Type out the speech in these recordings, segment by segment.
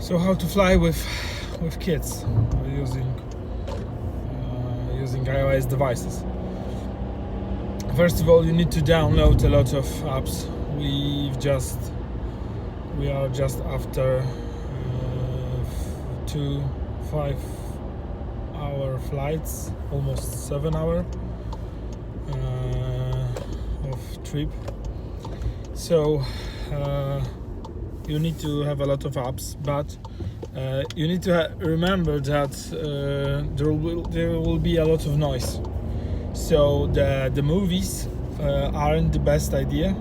So how to fly with kids using iOS devices. First of all, you need to download a lot of apps. We are just after 2 5-hour flights, almost 7 hour of trip. So you need to have a lot of apps, but you need to remember that there will be a lot of noise. So the movies aren't the best idea.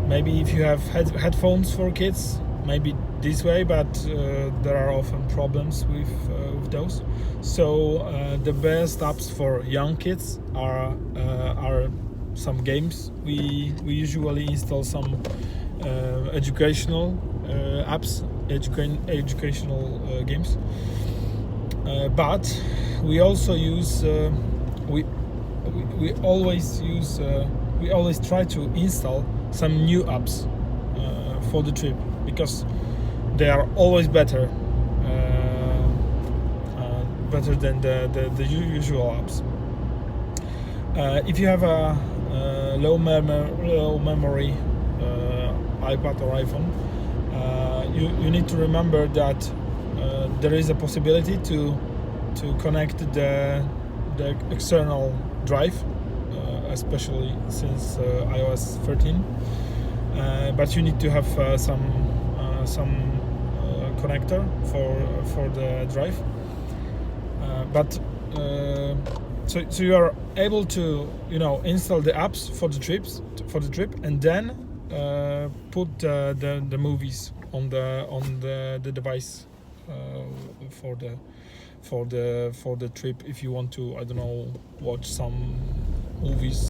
Maybe if you have headphones for kids, maybe this way, but there are often problems with those. So the best apps for young kids are some games. We usually install some educational apps, educational games. But we also use we always try to install some new apps for the trip, because they are always better than the usual apps. If you have a low memory iPad or iPhone, you need to remember that there is a possibility to connect the external drive, especially since iOS 13. But you need to have some connector for the drive. So you are able to install the apps for the trip, and then put the movies on the device for the trip, if you want to, I don't know, watch some movies